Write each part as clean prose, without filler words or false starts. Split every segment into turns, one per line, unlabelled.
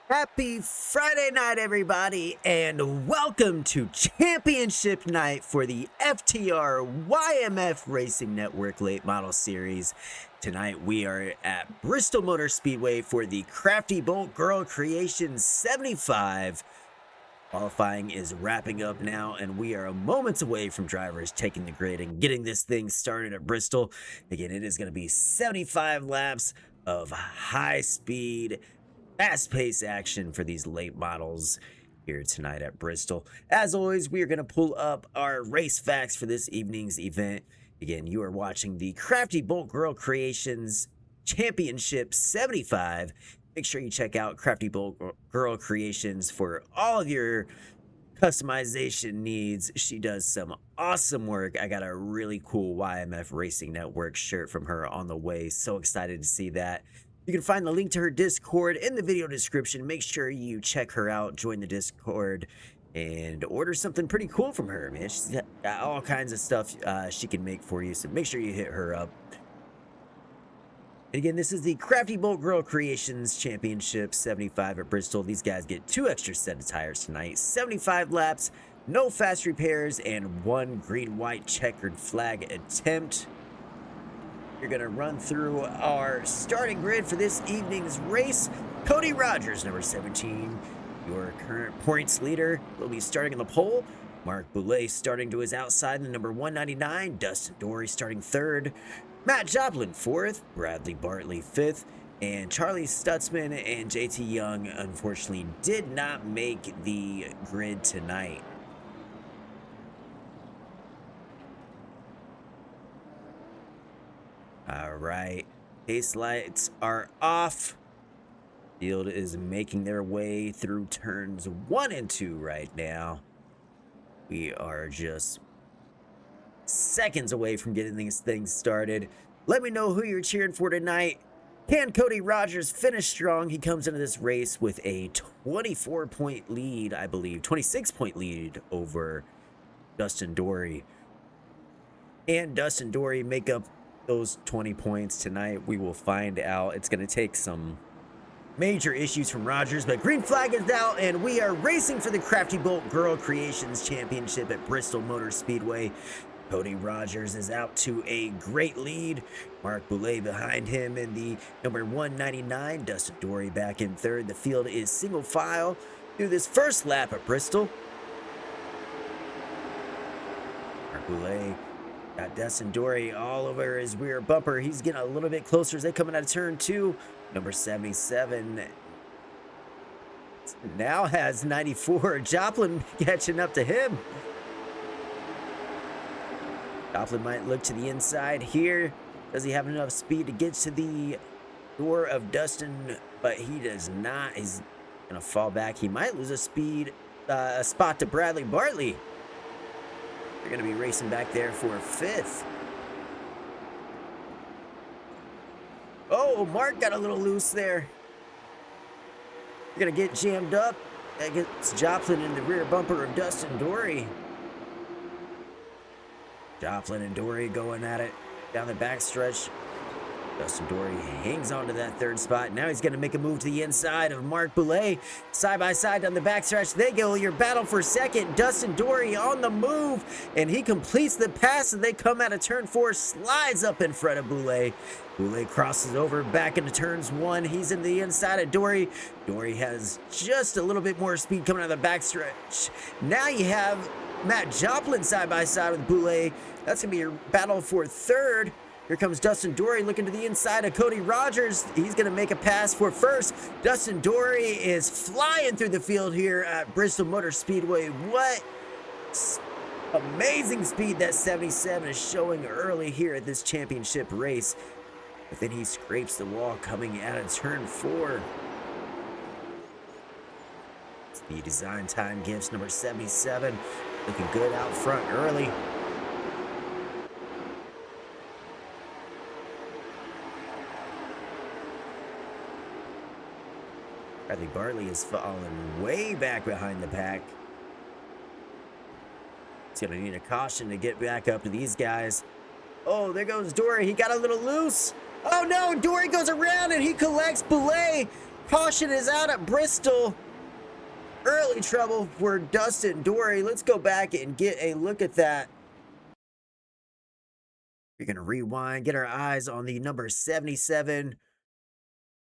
Happy Friday night, everybody, and welcome to Championship Night for the FTR YMF Racing Network Late Model Series. Tonight, we are at Bristol Motor Speedway for the Crafty Bolt Girl Creations 75. Qualifying is wrapping up now, and we are moments away from drivers taking the grid and getting this thing started at Bristol. Again, it is going to be 75 laps of high speed, fast-paced action for these late models here tonight at Bristol. As always, we are going to pull up our race facts for this evening's event. Again, you are watching the Crafty Bolt Girl Creations Championship 75. Make sure you check out Crafty Bolt Girl Creations for all of your customization needs. She does some awesome work. I got a really cool YMF Racing Network shirt from her on the way. So excited to see that. You can find the link to her Discord in the video description. Make sure you check her out, join the Discord, and order something pretty cool from her, man. She's got all kinds of stuff she can make for you, so make sure you hit her up. And again, this is the Crafty Bolt Girl Creations Championship 75 at Bristol. These guys get 2 extra set of tires tonight, 75 laps, no fast repairs, and 1 green-white checkered flag attempt. You're going to run through our starting grid for this evening's race. Cody Rogers, number 17, your current points leader, will be starting in the pole. Mark Boulay starting to his outside in the number 199. Dustin Dory starting 3rd. Matt Joplin 4th. Bradley Bartley 5th. And Charlie Stutzman and JT Young, unfortunately, did not make the grid tonight. All right, pace lights are off. Field is making their way through turns 1 and 2 right now. We are just seconds away from getting these things started. Let me know who you're cheering for tonight. Can Cody Rogers finish strong? He comes into this race with a 24-point lead, I believe, 26-point lead over Dustin Dory. And Dustin Dory make up those 20 points tonight? We will find out. It's going to take some major issues from Rogers, but green flag is out, and we are racing for the Crafty Bolt Girl Creations Championship at Bristol Motor Speedway. Cody Rogers is out to a great lead. Mark Boulay behind him in the number 199. Dustin Dory back in 3rd. The field is single file through this first lap at Bristol. Mark Boulay got Dustin Dory all over his rear bumper. He's getting a little bit closer as they coming out of turn 2. Number 77 now has 94. Joplin catching up to him. Joplin might look to the inside here. Does he have enough speed to get to the door of Dustin? But he does not. He's going to fall back. He might lose a spot to Bradley Bartley. They're going to be racing back there for 5th. Oh, Mark got a little loose there. You're going to get jammed up. That gets Joplin in the rear bumper of Dustin Dory. Joplin and Dory going at it down the backstretch. Dustin Dory hangs on to that 3rd spot. Now he's going to make a move to the inside of Mark Boulay. Side by side down the backstretch. They go. Your battle for 2nd. Dustin Dory on the move, and he completes the pass, and they come out of turn 4, slides up in front of Boulay. Boulay crosses over back into turns 1. He's in the inside of Dory. Dory has just a little bit more speed coming out of the backstretch. Now you have Matt Joplin side by side with Boulay. That's going to be your battle for 3rd. Here comes Dustin Dory looking to the inside of Cody Rogers. He's going to make a pass for 1st. Dustin Dory is flying through the field here at Bristol Motor Speedway. What amazing speed that 77 is showing early here at this championship race. But then he scrapes the wall coming out of turn 4. The design time gives number 77 looking good out front early. Bradley Bartley is falling way back behind the pack. He's going to need a caution to get back up to these guys. Oh, there goes Dory. He got a little loose. Oh, no. Dory goes around and he collects Boulay. Caution is out at Bristol. Early trouble for Dustin Dory. Let's go back and get a look at that. We're going to rewind, get our eyes on the number 77.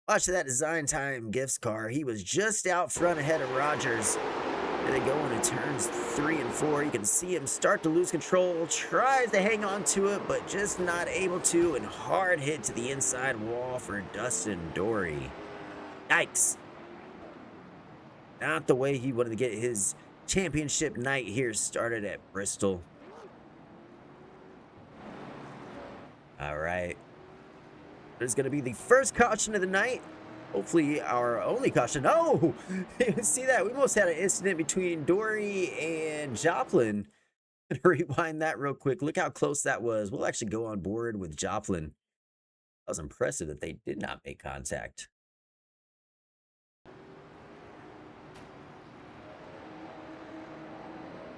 Watch that design time gifts car. He was just out front ahead of Rogers. There they go into turns 3 and 4. You can see him start to lose control. Tries to hang on to it, but just not able to. And hard hit to the inside wall for Dustin Dory. Yikes. Not the way he wanted to get his championship night here started at Bristol. All right. There's going to be the first caution of the night. Hopefully our only caution. Oh, see that? We almost had an incident between Dory and Joplin. Rewind that real quick. Look how close that was. We'll actually go on board with Joplin. I was impressive that they did not make contact.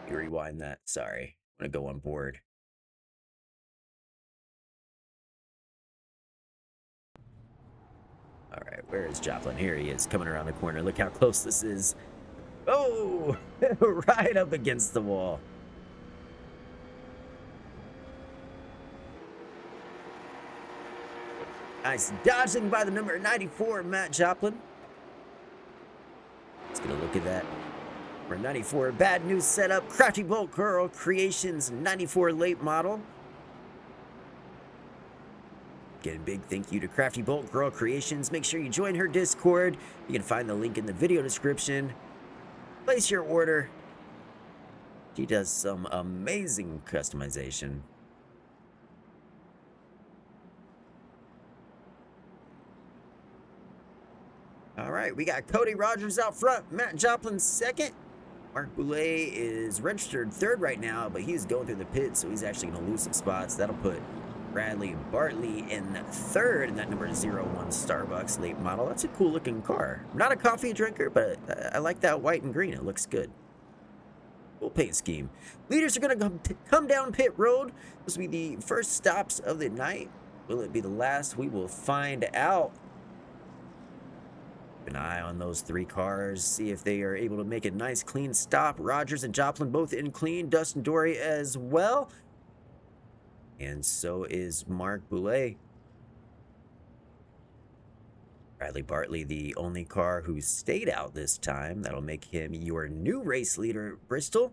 Rewind that. Sorry. I'm going to go on board. All right, where is Joplin? Here he is, coming around the corner. Look how close this is. Oh, right up against the wall. Nice dodging by the number 94, Matt Joplin. Let's get a look at that. Number 94, bad news setup. Crafty Bolt Girl Creations 94 late model. Again, big thank you to Crafty Bolt Girl Creations. Make sure you join her Discord. You can find the link in the video description. Place your order. She does some amazing customization. All right, we got Cody Rogers out front. Matt Joplin second. Mark Boulay is registered third right now, but he's going through the pit, so he's actually going to lose some spots. That'll put Bradley Bartley in third in that number 01 Starbucks late model. That's a cool looking car. I'm not a coffee drinker, but I like that white and green. It looks good. Cool paint scheme. Leaders are going to come down pit road. This will be the first stops of the night. Will it be the last? We will find out. Keep an eye on those three cars. See if they are able to make a nice clean stop. Rogers and Joplin both in clean. Dustin Dory as well. And so is Mark Boulay. Bradley Bartley, the only car who stayed out this time. That'll make him your new race leader at Bristol.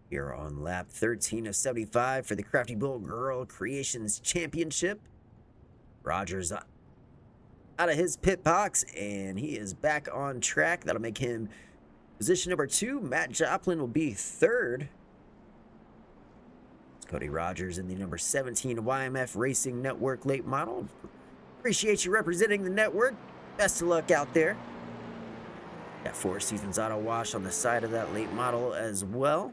Here on lap 13 of 75 for the Crafty Bolt Girl Creations Championship. Rogers out of his pit box, and he is back on track. That'll make him position number 2. Matt Joplin will be third. Cody Rogers in the number 17 YMF Racing Network late model. Appreciate you representing the network. Best of luck out there. Got 4 Seasons Auto Wash on the side of that late model as well.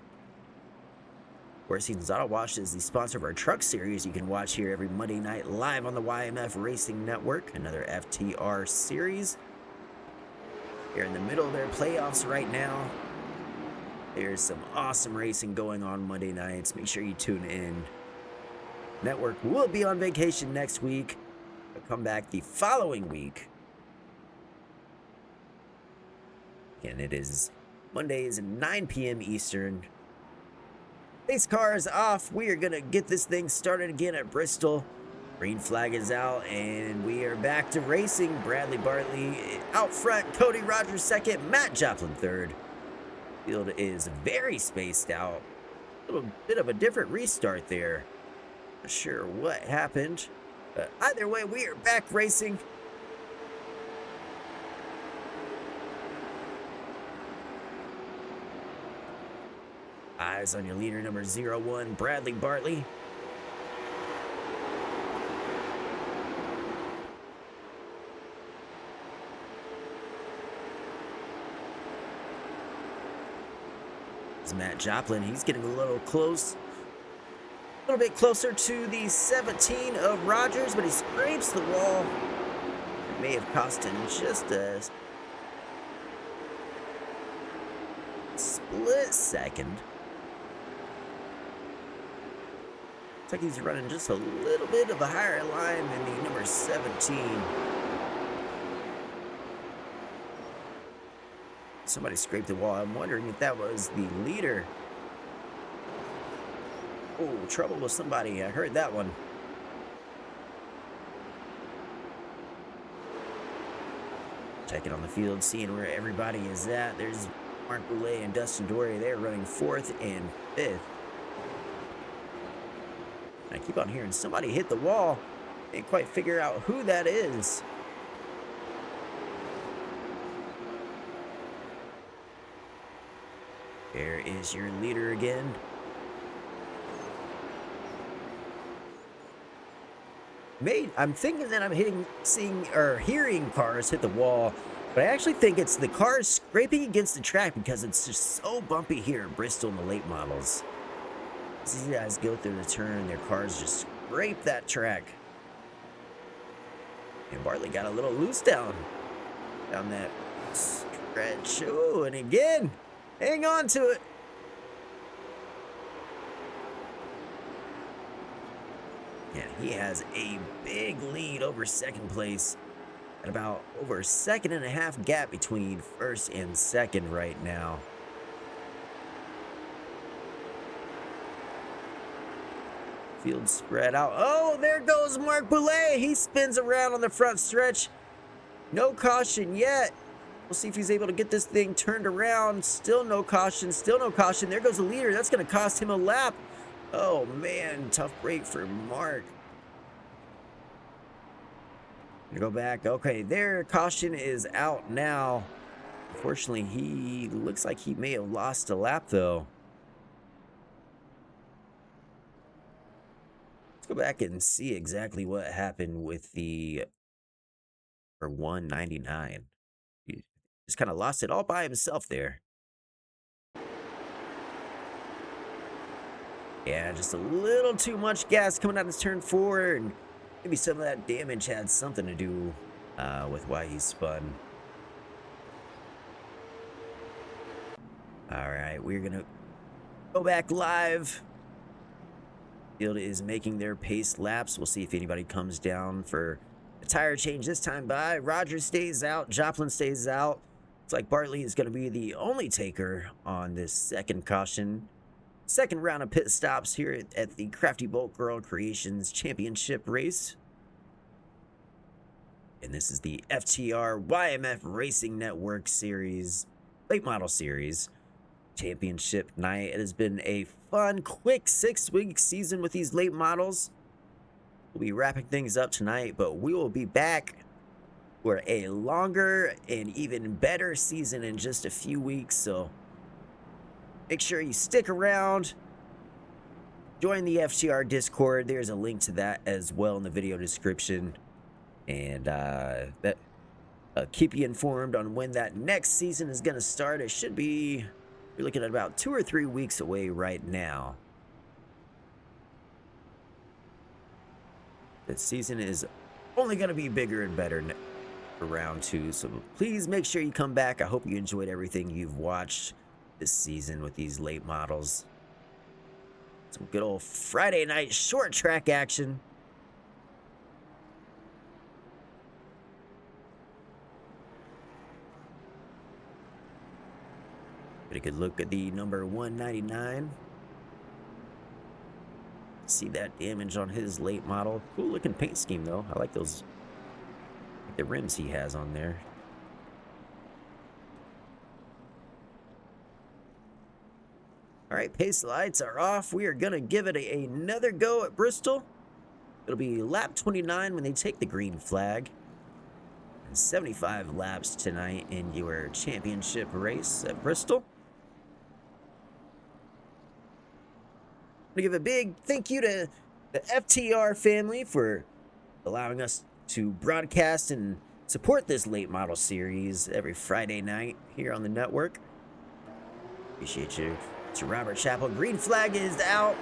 4 Seasons Auto Wash is the sponsor of our truck series. You can watch here every Monday night live on the YMF Racing Network. Another FTR series. They're in the middle of their playoffs right now. There's some awesome racing going on Monday nights. Make sure you tune in. Network will be on vacation next week. They'll come back the following week. And it is Mondays at 9 p.m. Eastern. Race car is off. We are going to get this thing started again at Bristol. Green flag is out, and we are back to racing. Bradley Bartley out front. Cody Rogers second. Matt Joplin third. Field is very spaced out. A little bit of a different restart there. Not sure what happened, but either way, we are back racing. Eyes on your leader, number 01, Bradley Bartley. Matt Joplin, he's getting a little close, a little bit closer to the 17 of Rogers, but he scrapes the wall. It may have cost him just a split second. Looks like he's running just a little bit of a higher line than the number 17. Somebody scraped the wall. I'm wondering if that was the leader. Oh, trouble with somebody. I heard that one. Checking on the field, seeing where everybody is at. There's Mark Boulay and Dustin Dory. They're running 4th and 5th. I keep on hearing somebody hit the wall. Can't quite figure out who that is. There is your leader again. I'm thinking that I'm hearing cars hit the wall, but I actually think it's the cars scraping against the track because it's just so bumpy here in Bristol in the late models. As these guys go through the turn, their cars just scrape that track. And Bartley got a little loose down that stretch. Oh, and again, hang on to it. Yeah, he has a big lead over second place at about over a 1.5 gap between first and second right now. Field spread out. Oh, there goes Mark Boulay. He spins around on the front stretch. No caution yet. We'll see if he's able to get this thing turned around. Still no caution. Still no caution. There goes the leader. That's going to cost him a lap. Oh, man. Tough break for Mark. Go back. Okay, their caution is out now. Unfortunately, he looks like he may have lost a lap, though. Let's go back and see exactly what happened with the for 199. He just kind of lost it all by himself there. Yeah, just a little too much gas coming out of turn 4, and maybe some of that damage had something to do with why he spun. All right, we're going to go back live. Field is making their pace laps. We'll see if anybody comes down for a tire change this time by. Rogers stays out. Joplin stays out. Looks like Bartley is going to be the only taker on this second caution. Second round of pit stops here at the Crafty Bolt Girl Creations Championship race. And this is the FTR YMF Racing Network Series, late model series, championship night. It has been a fun, quick 6-week season with these late models. We'll be wrapping things up tonight, but we will be back for a longer and even better season in just a few weeks. So make sure you stick around. Join the FTR Discord. There's a link to that as well in the video description. And keep you informed on when that next season is going to start. It should be, we're looking at about 2 or 3 weeks away right now. The season is only going to be bigger and better for round 2. So please make sure you come back. I hope you enjoyed everything you've watched this season with these late models. Some good old Friday night short track action. Get a good look at the number 199. See that damage on his late model. Cool looking paint scheme though. I like those, the rims he has on there. All right, pace lights are off. We are gonna give it another go at Bristol. It'll be lap 29 when they take the green flag. And 75 laps tonight in your championship race at Bristol. I'm gonna give a big thank you to the FTR family for allowing us to broadcast and support this late model series every Friday night here on the network. Appreciate you. To Robert Chappell. Green flag is out.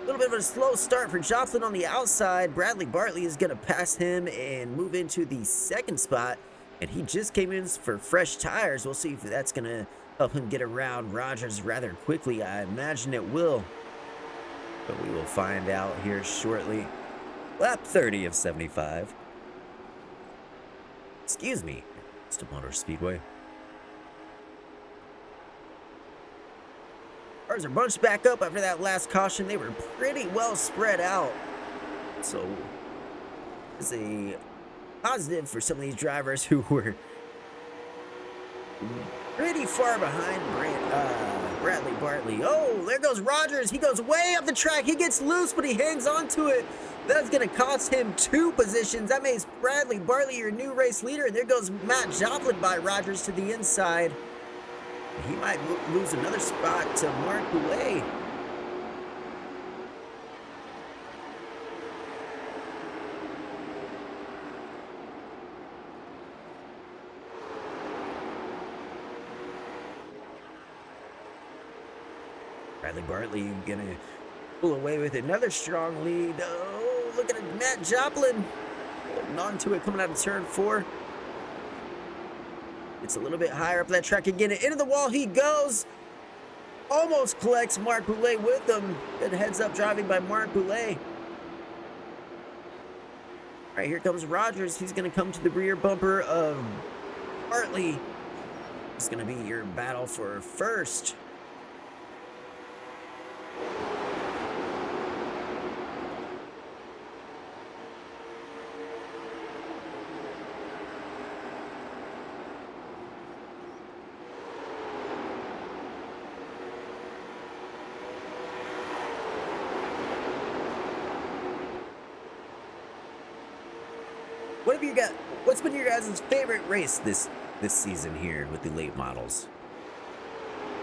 A little bit of a slow start for Joplin on the outside. Bradley Bartley is going to pass him and move into the second spot. And he just came in for fresh tires. We'll see if that's going to help him get around Rogers rather quickly. I imagine it will. But we will find out here shortly. Lap 30 of 75. Excuse me. It's the Motor Speedway. Cars are bunched back up after that last caution. They were pretty well spread out. So it's a positive for some of these drivers who were pretty far behind Bradley Bartley. Oh, there goes Rogers. He goes way up the track. He gets loose, but he hangs on to it. That's going to cost him 2 positions. That makes Bradley Bartley your new race leader. And there goes Matt Joplin by Rogers to the inside. He might lose another spot to Mark Boulay. Bradley Bartley gonna pull away with another strong lead. Oh, look at Matt Joplin holding on to it coming out of turn 4. It's a little bit higher up that track again. Into the wall he goes. Almost collects Mark Boulay with him. Good heads up driving by Mark Boulay. All right, here comes Rogers. He's going to come to the rear bumper of Bartley. It's going to be your battle for first. What's been your guys' favorite race this season here with the late models?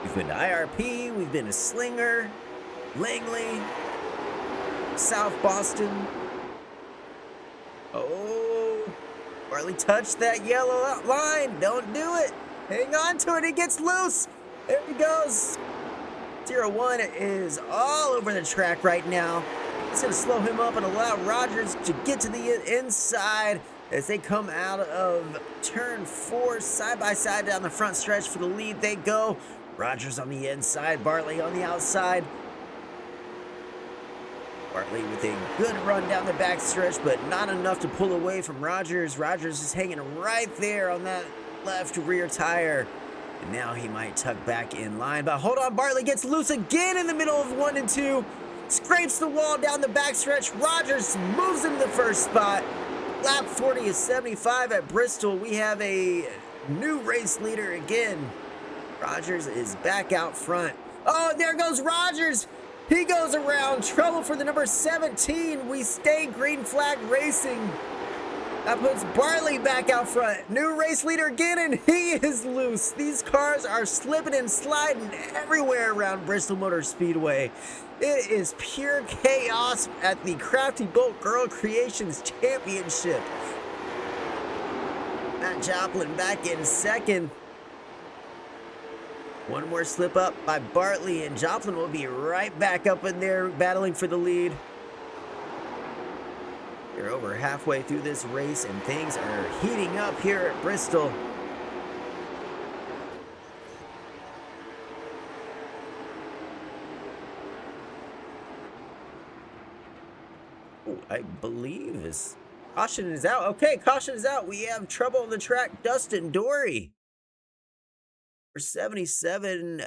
We've been to IRP, we've been to Slinger, Langley, South Boston. Oh, Bartley touched that yellow line. Don't do it. Hang on to it. He gets loose. There he goes. 01 is all over the track right now. It's going to slow him up and allow Rogers to get to the inside as they come out of turn 4 side by side down the front stretch for the lead. They go. Rogers on the inside, Bartley on the outside. Bartley with a good run down the back stretch, but not enough to pull away from Rogers. Rogers is hanging right there on that left rear tire. And now he might tuck back in line. But hold on, Bartley gets loose again in the middle of 1 and 2. Scrapes the wall down the backstretch. Rogers moves into the first spot. Lap 40 is 75 at Bristol. We have a new race leader again. Rogers is back out front. Oh, there goes Rogers. He goes around. Trouble for the number 17. We stay green flag racing. That puts Bartley back out front. New race leader again, and he is loose. These cars are slipping and sliding everywhere around Bristol Motor Speedway. It is pure chaos at the Crafty Bolt Girl Creations Championship. Matt Joplin back in second. One more slip up by Bartley, and Joplin will be right back up in there battling for the lead. We're over halfway through this race, and things are heating up here at Bristol. Oh, I believe caution is out. Okay, caution is out. We have trouble on the track. Dustin Dory. For 77,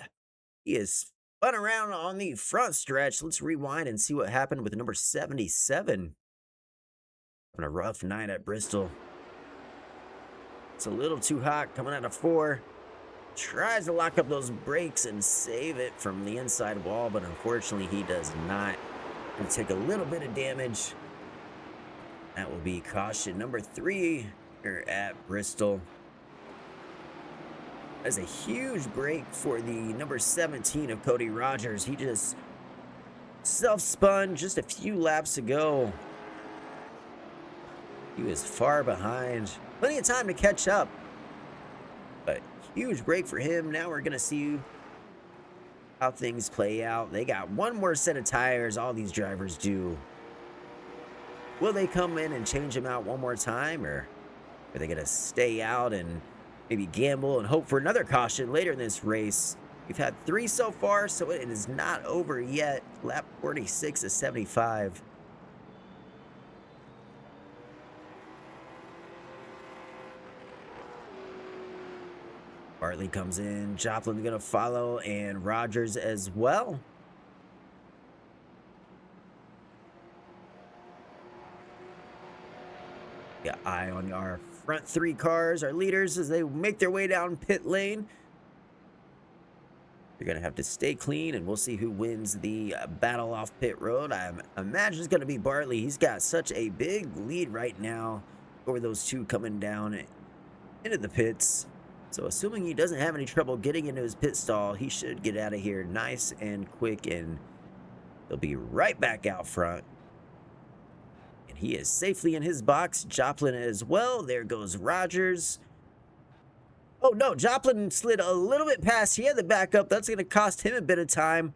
he is spun around on the front stretch. Let's rewind and see what happened with number 77. Having a rough night at Bristol. It's a little too hot coming out of 4. Tries to lock up those brakes and save it from the inside wall, but unfortunately he does not. Gonna take a little bit of damage. That will be caution number 3 here at Bristol. That's a huge break for the number 17 of Cody Rogers. He just self-spun just a few laps ago. He was far behind. Plenty of time to catch up. But huge break for him. Now we're going to see how things play out. They got one more set of tires. All these drivers do. Will they come in and change them out one more time? Or are they going to stay out and maybe gamble and hope for another caution later in this race? We've had 3 so far, so it is not over yet. Lap 46 is 75. Bartley comes in. Joplin's going to follow, and Rogers as well. Got eye on our front three cars, our leaders, as they make their way down pit lane. You're going to have to stay clean, and we'll see who wins the battle off pit road. I imagine it's going to be Bartley. He's got such a big lead right now over those two coming down into the pits. So assuming he doesn't have any trouble getting into his pit stall, he should get out of here nice and quick, and he'll be right back out front. And he is safely in his box. Joplin as well. There goes Rogers. Oh, no, Joplin slid a little bit past. He had the backup. That's going to cost him a bit of time.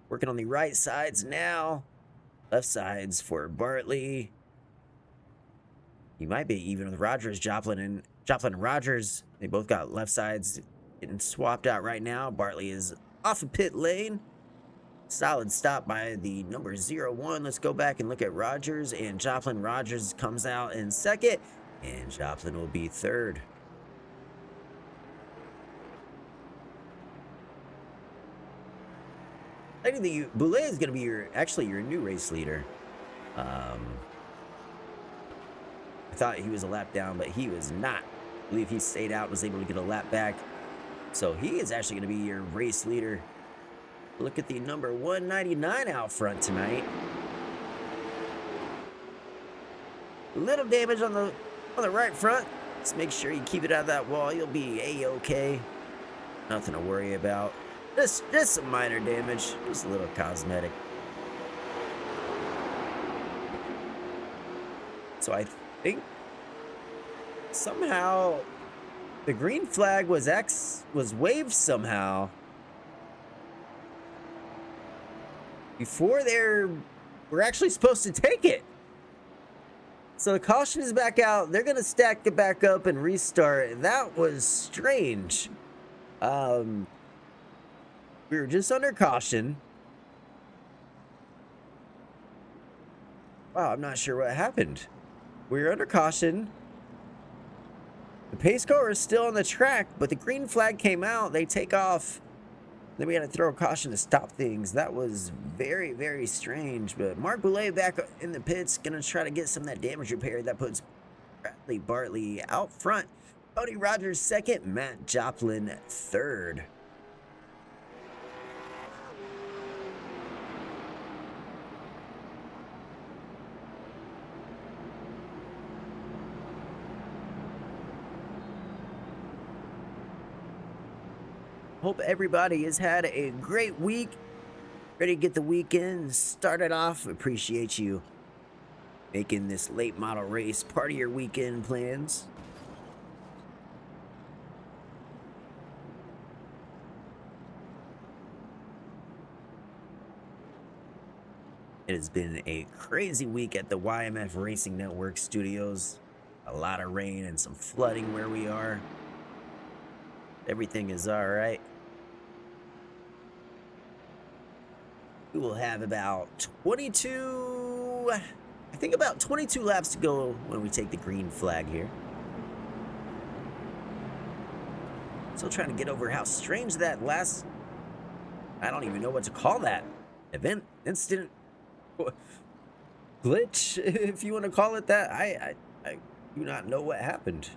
Working on the right sides now. Left sides for Bartley. He might be even with Rogers. Joplin and Rogers, they both got left sides getting swapped out right now. Bartley is off of pit lane. Solid stop by the number 01. Let's go back and look at Rogers and Joplin. Rogers comes out in second, and Joplin will be third. I think the Boulay is going to be your new race leader. I thought he was a lap down, but he was not. I believe he stayed out, was able to get a lap back. So he is actually going to be your race leader. Look at the number 199 out front tonight. Little damage on the right front. Just make sure you keep it out of that wall. You'll be A-okay. Nothing to worry about. Just some minor damage. Just a little cosmetic. So I think somehow the green flag was waved somehow before we're actually supposed to take it. So the caution is back out. They're gonna stack it back up and restart. That was strange. We were just under caution. Wow, I'm not sure what happened. We were under caution. The pace car is still on the track, but the green flag came out. They take off. Then we had to throw a caution to stop things. That was very, very strange. But Mark Boulay back in the pits, gonna try to get some of that damage repaired. That puts Bradley Bartley out front. Cody Rogers second, Matt Joplin third. Hope everybody has had a great week. Ready to get the weekend started off. Appreciate you making this late model race part of your weekend plans. It has been a crazy week at the YMF Racing Network studios. A lot of rain and some flooding where we are. Everything is all right. We will have about 22 laps to go when we take the green flag here. Still trying to get over how strange that last, I don't even know what to call that, incident, glitch, if you want to call it that. I do not know what happened.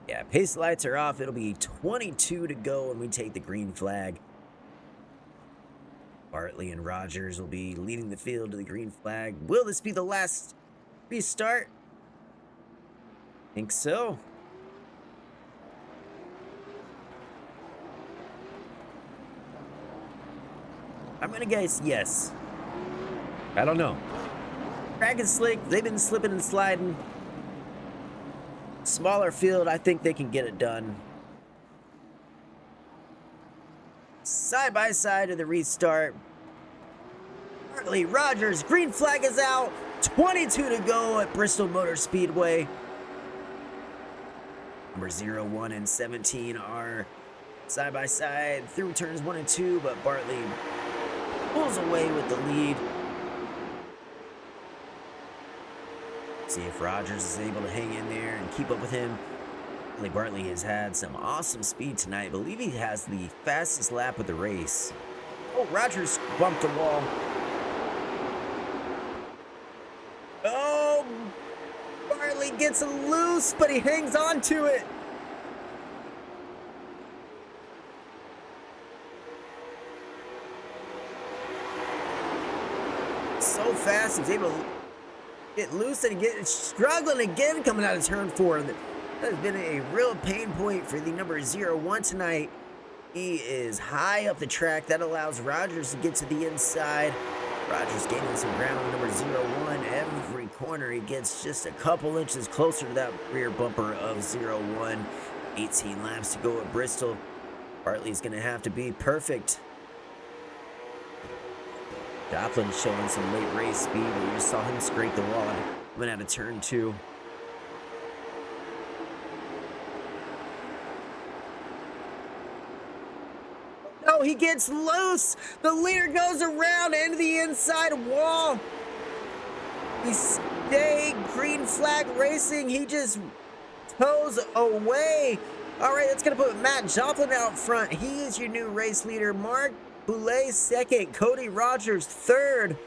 Yeah, pace lights are off. It'll be 22 to go when we take the green flag. Bartley and Rogers will be leading the field to the green flag. Will this be the last restart? Think so. I'm gonna guess yes. I don't know. Track is slick. They've been slipping and sliding. Smaller field, I think they can get it done. Side by side of the restart. Bartley, Rogers, green flag is out. 22 to go at Bristol Motor Speedway. Number 01 and 17 are side by side through turns 1 and 2, but Bartley pulls away with the lead. See if Rogers is able to hang in there and keep up with him. Lee Bartley has had some awesome speed tonight. I believe he has the fastest lap of the race. Oh, Rogers bumped the wall. Oh, Bartley gets loose, but he hangs on to it. So fast, he's able to get loose and get struggling again coming out of turn 4. That has been a real pain point for the number 01 tonight. He is high up the track. That allows Rogers to get to the inside. Rogers gaining some ground on number 01. Every corner he gets just a couple inches closer to that rear bumper of 01. 18 laps to go at Bristol. Bartley's going to have to be perfect. Joplin showing some late race speed. We just saw him scrape the wall coming out of turn 2. Oh, he gets loose. The leader goes around into the inside wall. He stayed green flag racing. He just toes away. All right, that's going to put Matt Joplin out front. He is your new race leader. Mark Boulay second, Cody Rogers third.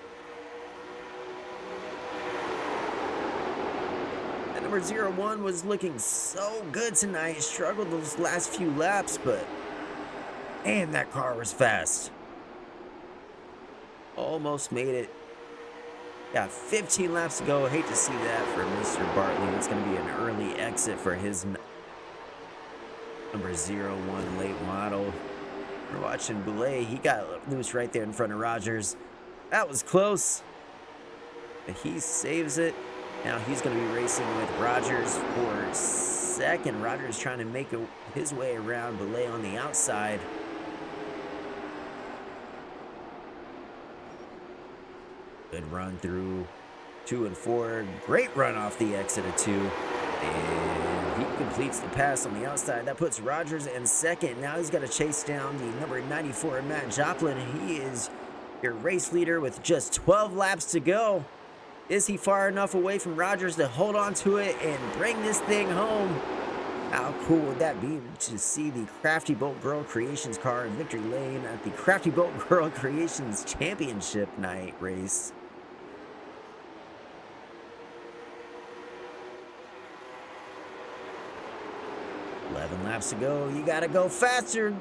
And number 01 was looking so good tonight. Struggled those last few laps, but man, that car was fast. Almost made it. Got 15 laps to go. I hate to see that for Mr. Bartley. It's going to be an early exit for his number 01 late model. We're watching Boulay. He got loose right there in front of Rogers. That was close. But he saves it. Now he's going to be racing with Rogers for second. Rogers trying to make his way around Boulay on the outside. Good run through 2 and 4. Great run off the exit of 2. And he completes the pass on the outside. That puts Rogers in second. Now he's got to chase down the number 94, Matt Joplin. He is your race leader with just 12 laps to go. Is he far enough away from Rogers to hold on to it and bring this thing home? How cool would that be to see the Crafty Bolt Girl Creations car in victory lane at the Crafty Bolt Girl Creations Championship night race? Eleven laps to go. You gotta go faster.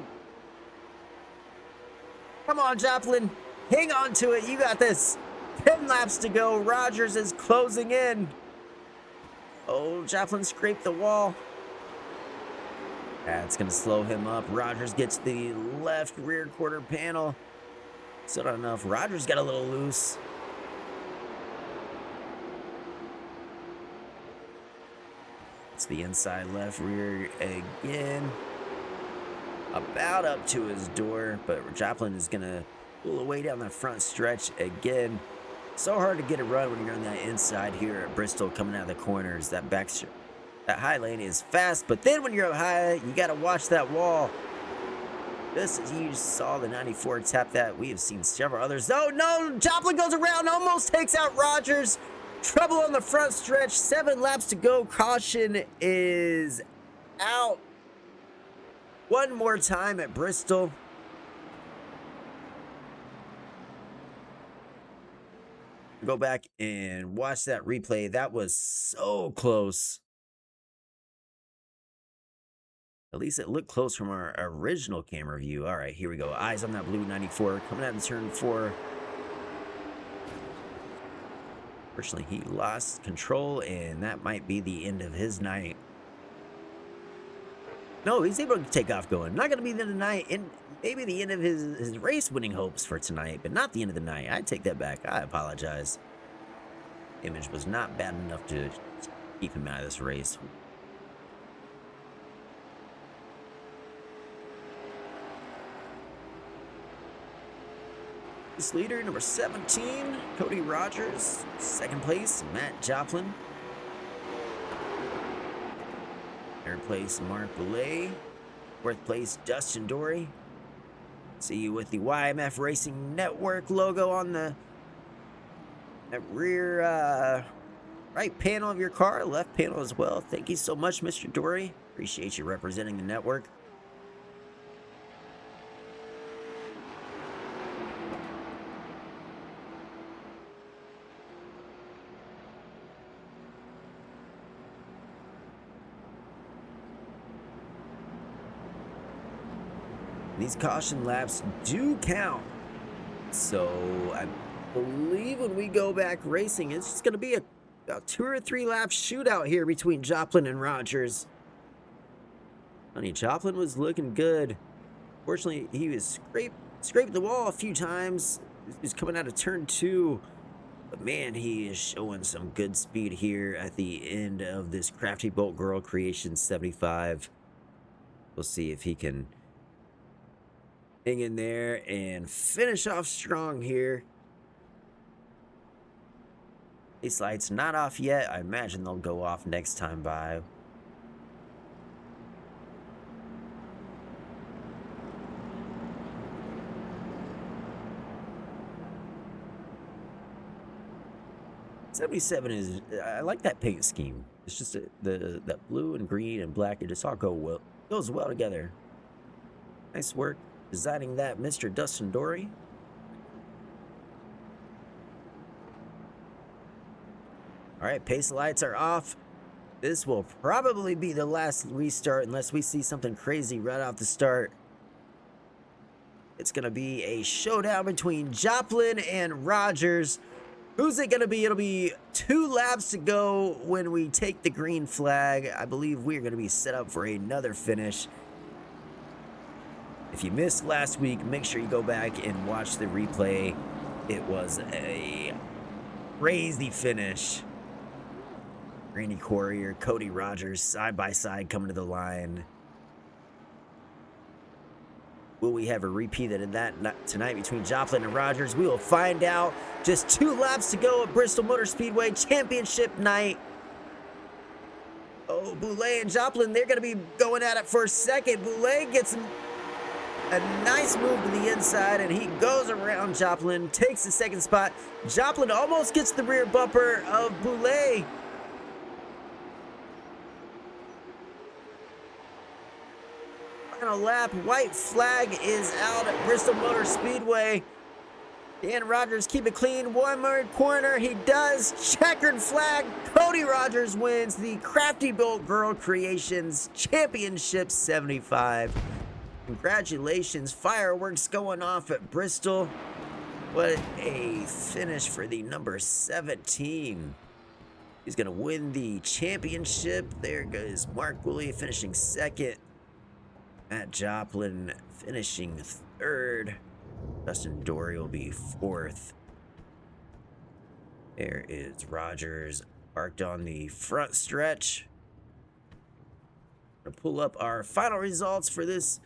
Come on, Joplin. Hang on to it. You got this. 10 laps to go. Rogers is closing in. Oh, Joplin scraped the wall. That's going to slow him up. Rogers gets the left rear quarter panel. Still not enough. Rogers got a little loose. It's the inside left rear again. About up to his door, but Joplin is going to pull away down the front stretch again. So hard to get a run when you're on that inside here at Bristol coming out of the corners. That high lane is fast, but then when you're up high, you got to watch that wall. Just as you saw the 94 tap that, we have seen several others. Oh no, Joplin goes around, almost takes out Rogers. Trouble on the front stretch, 7 laps to go. Caution is out. One more time at Bristol. Go back and watch that replay. That was so close. At least it looked close from our original camera view. All right, here we go. Eyes on that blue 94 coming out of turn 4. Fortunately, he lost control, and that might be the end of his night. No, he's able to take off going. Not going to be the end of the night, and maybe the end of his race winning hopes for tonight, but not the end of the night. I take that back. I apologize. Image was not bad enough to keep him out of this race. This leader, number 17, Cody Rogers. Second place, Matt Joplin. Third place, Mark Boulay. Fourth place, Dustin Dory. See you with the YMF Racing Network logo on the rear right panel of your car, left panel as well. Thank you so much, Mr. Dory. Appreciate you representing the network. These caution laps do count. So I believe when we go back racing, it's just going to be about 2 or 3 lap shootout here between Joplin and Rogers. Honey, Joplin was looking good. Fortunately, he was scraped the wall a few times. He was coming out of turn 2. But man, he is showing some good speed here at the end of this Crafty Bolt Girl Creation 75. We'll see if he can hang in there and finish off strong here. These lights not off yet. I imagine they'll go off next time by. '77 is, I like that paint scheme. It's just that blue and green and black, it just all goes well together. Nice work designing that, Mr. Dustin Dory. All right, pace lights are off. This will probably be the last restart unless we see something crazy right off the start. It's going to be a showdown between Joplin and Rogers. Who's it going to be? It'll be 2 laps to go when we take the green flag. I believe we're going to be set up for another finish. If you missed last week, make sure you go back and watch the replay. It was a crazy finish. Randy Courier, Cody Rogers, side by side coming to the line. Will we have a repeat of that tonight between Joplin and Rogers? We will find out. Just 2 laps to go at Bristol Motor Speedway Championship night. Oh, Boulay and Joplin, they're going to be going at it for a second. Boulay gets a nice move to the inside, and he goes around Joplin, takes the second spot. Joplin almost gets the rear bumper of Boulay. Final lap, white flag is out at Bristol Motor Speedway. Dan Rogers, keep it clean. One more corner, he does. Checkered flag. Cody Rogers wins the Crafty Bolt Girl Creations Championship 75. Congratulations, fireworks going off at Bristol. What a finish for the number 17. He's going to win the championship. There goes Mark Woolley finishing 2nd. Matt Joplin finishing 3rd. Dustin Dory will be 4th. There is Rogers parked on the front stretch. We're going to pull up our final results for this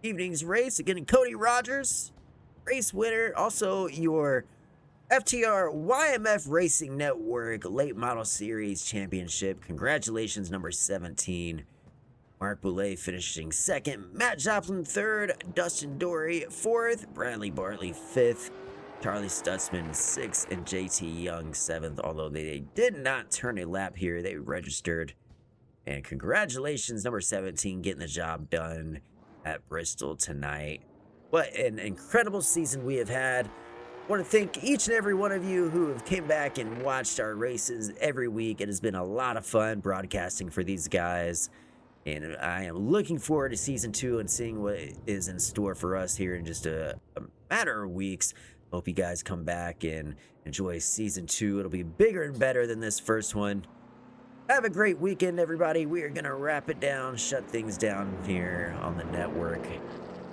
evening's race. Again, Cody Rogers, race winner. Also, your FTR YMF Racing Network Late Model Series Championship. Congratulations, number 17. Mark Boulay finishing 2nd. Matt Joplin 3rd. Dustin Dory 4th. Bradley Bartley 5th. Charlie Stutzman 6th. And JT Young 7th. Although they did not turn a lap here, they registered. And congratulations, number 17, getting the job done at Bristol tonight. What an incredible season we have had. I want to thank each and every one of you who have came back and watched our races every week. It has been a lot of fun broadcasting for these guys. And I am looking forward to season 2 and seeing what is in store for us here in just a matter of weeks. Hope you guys come back and enjoy season 2. It'll be bigger and better than this first one. Have a great weekend, everybody. We are going to wrap it down, shut things down here on the network.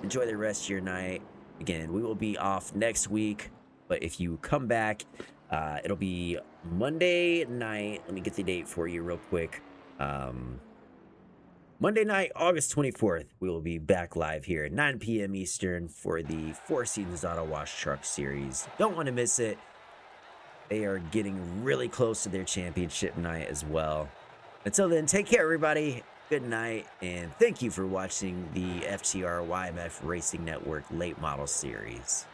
Enjoy the rest of your night. Again, we will be off next week, but if you come back, it'll be Monday night. Let me get the date for you real quick. Monday night, August 24th, we will be back live here at 9 p.m. Eastern for the Four Seasons Auto Wash Truck Series. Don't want to miss it. They are getting really close to their championship night as well. Until then, take care, everybody. Good night, and thank you for watching the FTR YMF Racing Network Late Model Series.